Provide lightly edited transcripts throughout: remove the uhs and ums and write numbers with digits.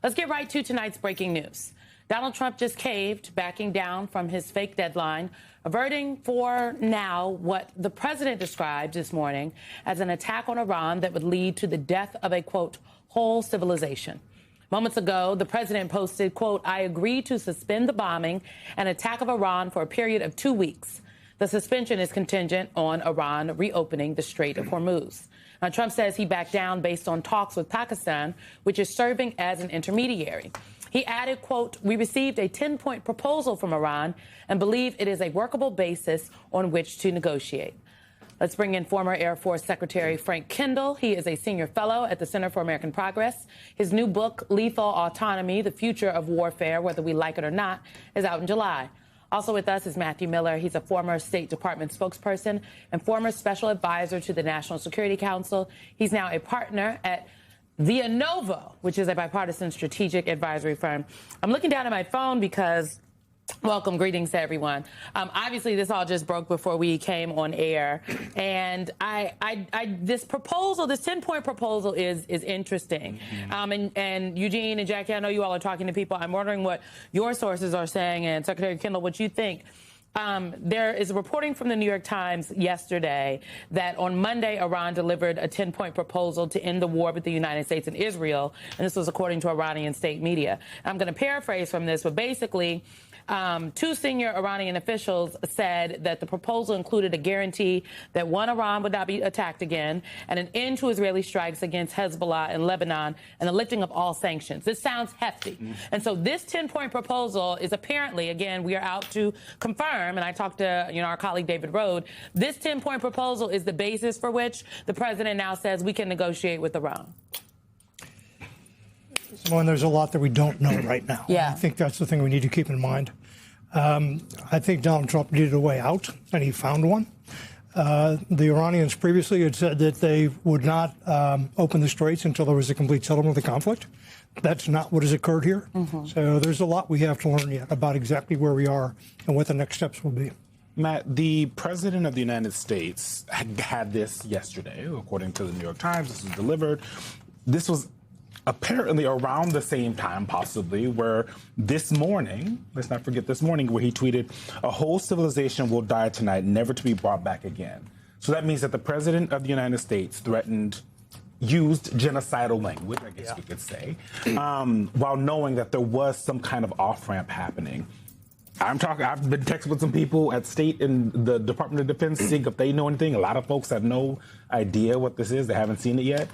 Let's get right to tonight's breaking news. Donald Trump just caved, backing down from his fake deadline, averting for now what the president described this morning as an attack on Iran that would lead to the death of a, quote, whole civilization. Moments ago, the president posted, quote, I agree to suspend the bombing and attack of Iran for a period of 2 weeks. The suspension is contingent on Iran reopening the Strait of Hormuz. Now, Trump says he backed down based on talks with Pakistan, which is serving as an intermediary. He added, quote, we received a 10-point proposal from Iran and believe it is a workable basis on which to negotiate. Let's bring in former Air Force Secretary Frank Kendall. He is a senior fellow at the Center for American Progress. His new book, Lethal Autonomy, The Future of Warfare, Whether We Like It or Not, is out in July. Also with us is Matthew Miller. He's a former State Department spokesperson and former special advisor to the National Security Council. He's now a partner at Via Novo, which is a bipartisan strategic advisory firm. I'm looking down at my phone because, welcome, greetings to everyone. Obviously, this all just broke before we came on air. And this proposal, this 10-point proposal is interesting. And Eugene and Jackie, I know you all are talking to people. I'm wondering what your sources are saying. And Secretary Kendall, what you think. There is reporting from the New York Times yesterday that on Monday, Iran delivered a 10-point proposal to end the war with the United States and Israel. And this was according to Iranian state media. I'm going to paraphrase from this, but basically, two senior Iranian officials said that the proposal included a guarantee that, one, Iran would not be attacked again, and an end to Israeli strikes against Hezbollah in Lebanon, and the lifting of all sanctions. This sounds hefty. And so this 10-point proposal is apparently, again, we are out to confirm, and I talked to our colleague David Rode, this 10-point proposal is the basis for which the president now says we can negotiate with Iran. Well, and there's a lot that we don't know right now. Yeah. I think that's the thing we need to keep in mind. I think Donald Trump needed a way out, and he found one. The Iranians previously had said that they would not open the straits until there was a complete settlement of the conflict. That's not what has occurred here. So there's a lot we have to learn yet about exactly where we are and what the next steps will be. Matt, the president of the United States had this yesterday, according to the New York Times. This was delivered. This was apparently around the same time, possibly, where this morning, let's not forget this morning, where he tweeted, a whole civilization will die tonight, never to be brought back again. So that means that the president of the United States used genocidal language, I guess we could say, while knowing that there was some kind of off-ramp happening. I've been texting with some people at State and the Department of Defense, seeing if they know anything. A lot of folks have no idea what this is. They haven't seen it yet.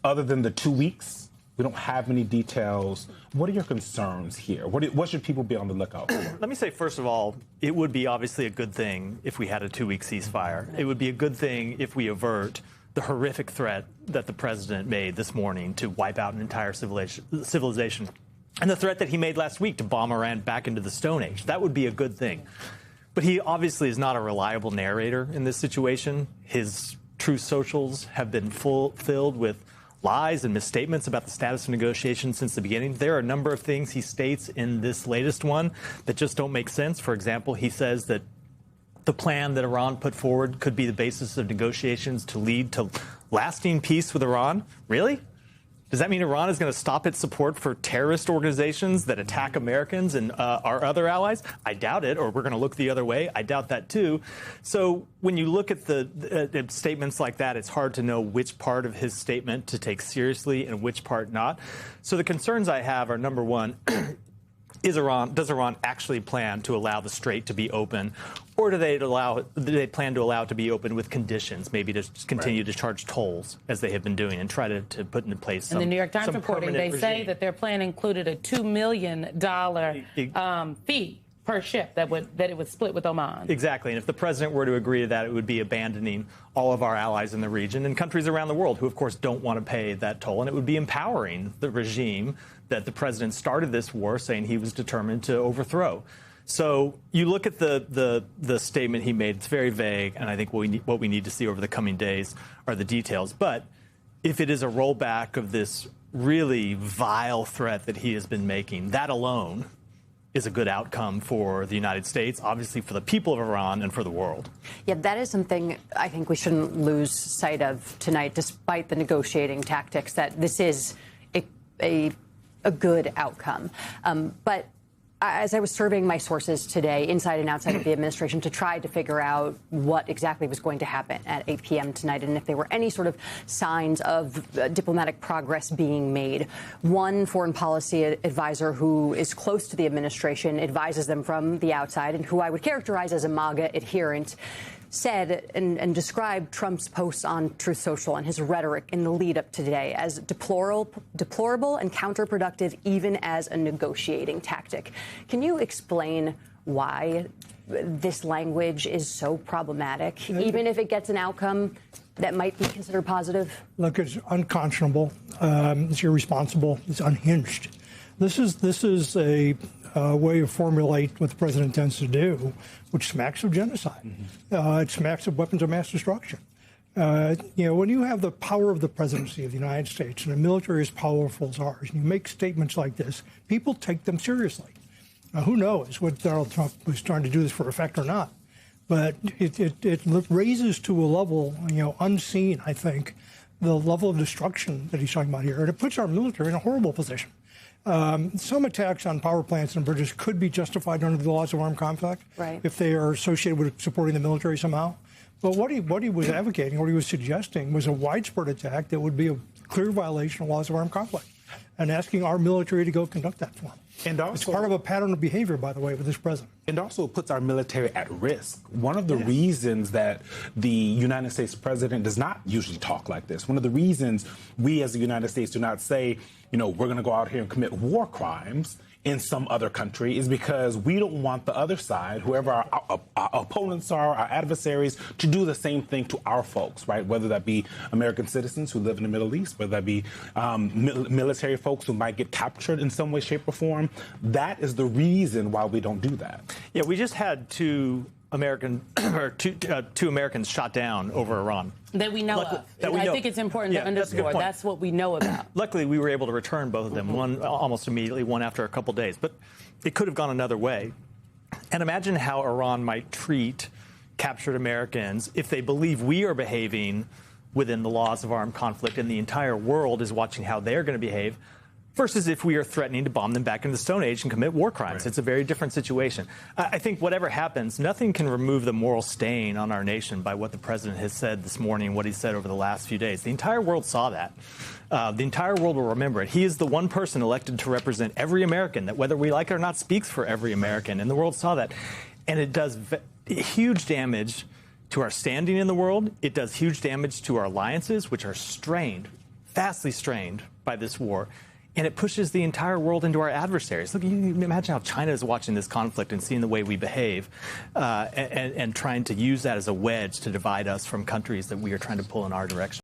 Other than the 2 weeks, we don't have many details. What are your concerns here? What should people be on the lookout for? Let me say, first of all, it would be obviously a good thing if we had a 2-week ceasefire. It would be a good thing if we avert the horrific threat that the president made this morning to wipe out an entire civilization. And the threat that he made last week to bomb Iran back into the Stone Age. That would be a good thing. But he obviously is not a reliable narrator in this situation. His Truth Socials have been filled with lies and misstatements about the status of negotiations since the beginning. There are a number of things he states in this latest one that just don't make sense. For example, he says that the plan that Iran put forward could be the basis of negotiations to lead to lasting peace with Iran. Really? Does that mean Iran is going to stop its support for terrorist organizations that attack Americans and our other allies? I doubt it, or we're going to look the other way. I doubt that, too. So when you look at the statements like that, it's hard to know which part of his statement to take seriously and which part not. So the concerns I have are, number one, does Iran actually plan to allow the strait to be open, or do they plan to allow it to be open with conditions, maybe to continue to charge tolls as they have been doing and try to put into place some. In the New York Times reporting, they say that their plan included a $2 million fee per ship that it would split with Oman. Exactly. And if the president were to agree to that, it would be abandoning all of our allies in the region and countries around the world who, of course, don't want to pay that toll. And it would be empowering the regime that the president started this war saying he was determined to overthrow. So you look at the statement he made, it's very vague, and I think what we need to see over the coming days are the details. But if it is a rollback of this really vile threat that he has been making, that alone is a good outcome for the United States, obviously for the people of Iran and for the world. Yeah, that is something I think we shouldn't lose sight of tonight, despite the negotiating tactics, that this is a good outcome. But as I was surveying my sources today, inside and outside of the administration, to try to figure out what exactly was going to happen at 8 p.m. tonight and if there were any sort of signs of diplomatic progress being made, one foreign policy advisor who is close to the administration, advises them from the outside, and who I would characterize as a MAGA adherent, said and described Trump's posts on Truth Social and his rhetoric in the lead up to today as deplorable and counterproductive, even as a negotiating tactic. Can you explain why this language is so problematic, even if it gets an outcome that might be considered positive? Look, it's unconscionable. It's irresponsible. It's unhinged. This is a way to formulate what the president intends to do, which smacks of genocide. It smacks of weapons of mass destruction. When you have the power of the presidency of the United States and a military as powerful as ours, and you make statements like this, people take them seriously. Now, who knows what Donald Trump was trying to do this for effect or not? But it raises to a level, unseen, I think, the level of destruction that he's talking about here. And it puts our military in a horrible position. Some attacks on power plants and bridges could be justified under the laws of armed conflict if they are associated with supporting the military somehow. But what he was advocating, what he was suggesting, was a widespread attack that would be a clear violation of laws of armed conflict, and asking our military to go conduct that for him. And also, it's part of a pattern of behavior, by the way, with this president. And also puts our military at risk. One of the reasons that the United States president does not usually talk like this, one of the reasons we as the United States do not say, we're going to go out here and commit war crimes in some other country, is because we don't want the other side, whoever our opponents are, our adversaries, to do the same thing to our folks, right? Whether that be American citizens who live in the Middle East, whether that be military folks who might get captured in some way, shape, or form. That is the reason why we don't do that. Yeah, we just had two Americans shot down over Iran. That we know of. I think it's important to underscore that's what we know about. Luckily, we were able to return both of them, one almost immediately, one after a couple days. But it could have gone another way. And imagine how Iran might treat captured Americans if they believe we are behaving within the laws of armed conflict and the entire world is watching how they're going to behave, versus if we are threatening to bomb them back into the Stone Age and commit war crimes. Right. It's a very different situation. I think whatever happens, nothing can remove the moral stain on our nation by what the president has said this morning, what he said over the last few days. The entire world saw that. The entire world will remember it. He is the one person elected to represent every American that, whether we like it or not, speaks for every American. And the world saw that. And it does huge damage to our standing in the world. It does huge damage to our alliances, which are strained, vastly strained by this war. And it pushes the entire world into our adversaries. Look, you can imagine how China is watching this conflict and seeing the way we behave and trying to use that as a wedge to divide us from countries that we are trying to pull in our direction.